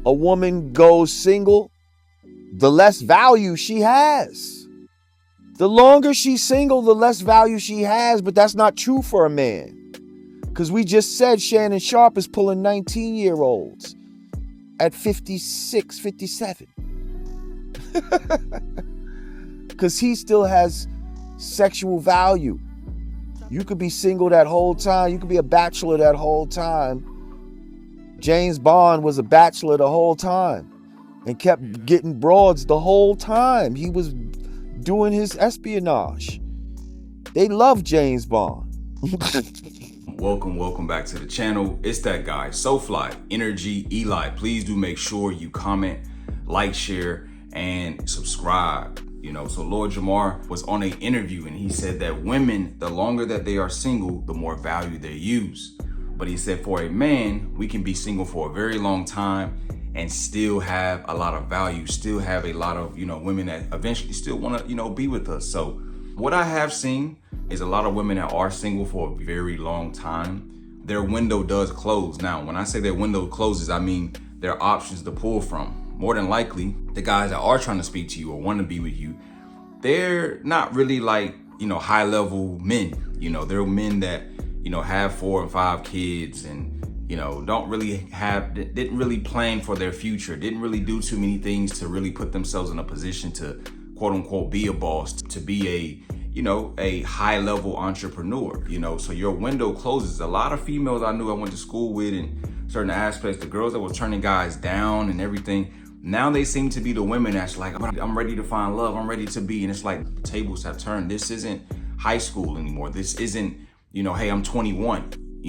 a woman goes single, the less value she has. The longer she's single, the less value she has, but that's not true for a man. Because we just said Shannon Sharpe is pulling 19-year-olds at 56, 57. Because he still has sexual value. You could be single that whole time. You could be a bachelor that whole time. James Bond was a bachelor the whole time and kept getting broads the whole time. He was doing his espionage. They love James Bond. Welcome back to the channel. It's that guy, SoFly, TheEnergyEli. Please do make sure you comment, like, share, and subscribe. So Lord Jamar was on an interview and he said that women, the longer that they are single, the more value they use. But he said for a man, we can be single for a very long time and still have a lot of value, still have a lot of, women that eventually still want to, be with us. So what I have seen is a lot of women that are single for a very long time, their window does close. Now, when I say their window closes, I mean there are options to pull from. More than likely, the guys that are trying to speak to you or want to be with you, they're not really like, high level men. They're men that, have 4 and 5 kids and, didn't really plan for their future, didn't really do too many things to really put themselves in a position to quote unquote be a boss, to be a high level entrepreneur, so your window closes. A lot of females I knew I went to school with in certain aspects, the girls that were turning guys down and everything, now they seem to be the women that's like, I'm ready to find love, I'm ready to be, and it's like the tables have turned. This isn't high school anymore. This isn't, hey, I'm 21,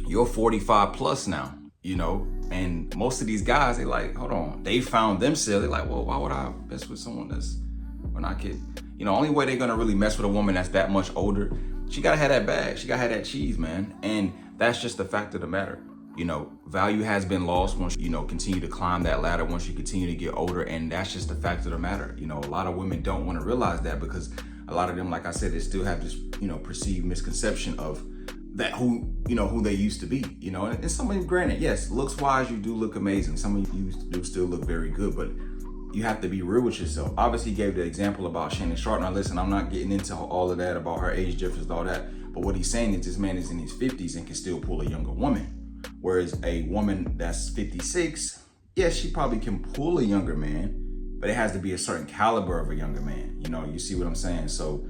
you're 45 plus now, and most of these guys, they like, hold on, they found themselves, they're like, well, why would I mess with someone that's, when I could, only way they're gonna really mess with a woman that's that much older, she gotta have that bag, she gotta have that cheese, man. And that's just the fact of the matter. Value has been lost once you continue to climb that ladder, once you continue to get older, and that's just the fact of the matter. A lot of women don't want to realize that because a lot of them, like I said, they still have this, perceived misconception of that who they used to be, and some of them, granted, yes, looks wise, you do look amazing. Some of you do still look very good, but you have to be real with yourself. Obviously, he gave the example about Shannon Sharpe. Now, listen, I'm not getting into all of that about her age difference and all that, but what he's saying is this man is in his 50s and can still pull a younger woman. Whereas a woman that's 56, yes, she probably can pull a younger man, but it has to be a certain caliber of a younger man. You see what I'm saying? So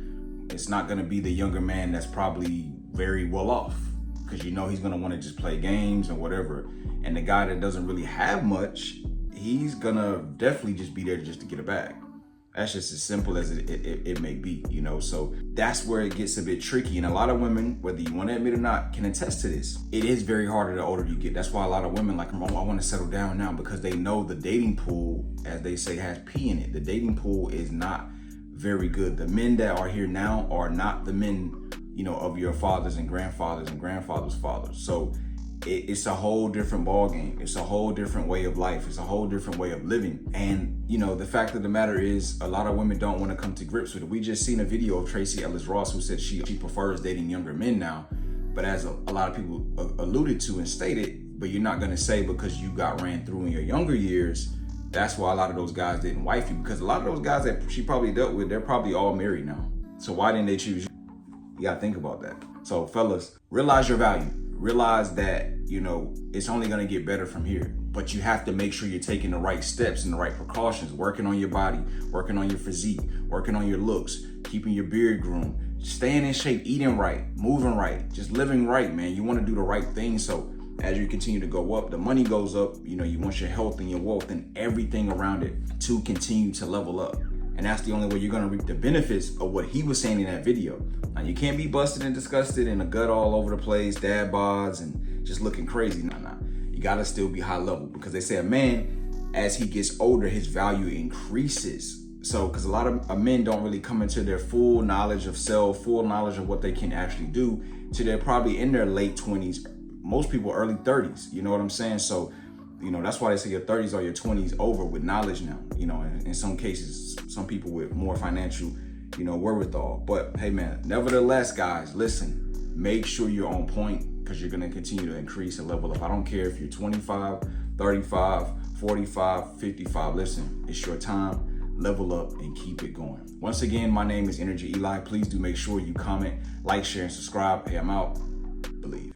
it's not going to be the younger man that's probably very well off, because he's going to want to just play games and whatever. And the guy that doesn't really have much, he's going to definitely just be there just to get a bag. That's just as simple as it may be, so that's where it gets a bit tricky. And a lot of women, whether you want to admit or not, can attest to this. It is very harder the older you get. That's why a lot of women like, oh, I want to settle down now, because they know the dating pool, as they say, has pee in it. The dating pool is not very good. The men that are here now are not the men, of your fathers and grandfathers' fathers. So it's a whole different ball game. It's a whole different way of life. It's a whole different way of living. And, the fact of the matter is a lot of women don't want to come to grips with it. We just seen a video of Tracy Ellis Ross, who said she prefers dating younger men now. But as a lot of people alluded to and stated, but you're not going to say because you got ran through in your younger years, that's why a lot of those guys didn't wife you. Because a lot of those guys that she probably dealt with, they're probably all married now. So why didn't they choose you? You got to think about that. So fellas, realize your value. Realize that, it's only going to get better from here, but you have to make sure you're taking the right steps and the right precautions, working on your body, working on your physique, working on your looks, keeping your beard groomed, staying in shape, eating right, moving right, just living right, man. You want to do the right thing. So as you continue to go up, the money goes up, you want your health and your wealth and everything around it to continue to level up. And that's the only way you're going to reap the benefits of what he was saying in that video. Now, you can't be busted and disgusted and a gut all over the place, dad bods, and just looking crazy. Nah. You got to still be high level, because they say a man, as he gets older, his value increases. So, because a lot of men don't really come into their full knowledge of self, full knowledge of what they can actually do till they're probably in their late 20s, most people early 30s. You know what I'm saying? So, that's why they say your 30s or your 20s over with knowledge now, in some cases, some people with more financial, wherewithal. But hey, man, nevertheless, guys, listen, make sure you're on point, because you're going to continue to increase and level up. I don't care if you're 25, 35, 45, 55. Listen, it's your time. Level up and keep it going. Once again, my name is Energy Eli. Please do make sure you comment, like, share, and subscribe. Hey, I'm out. Believe.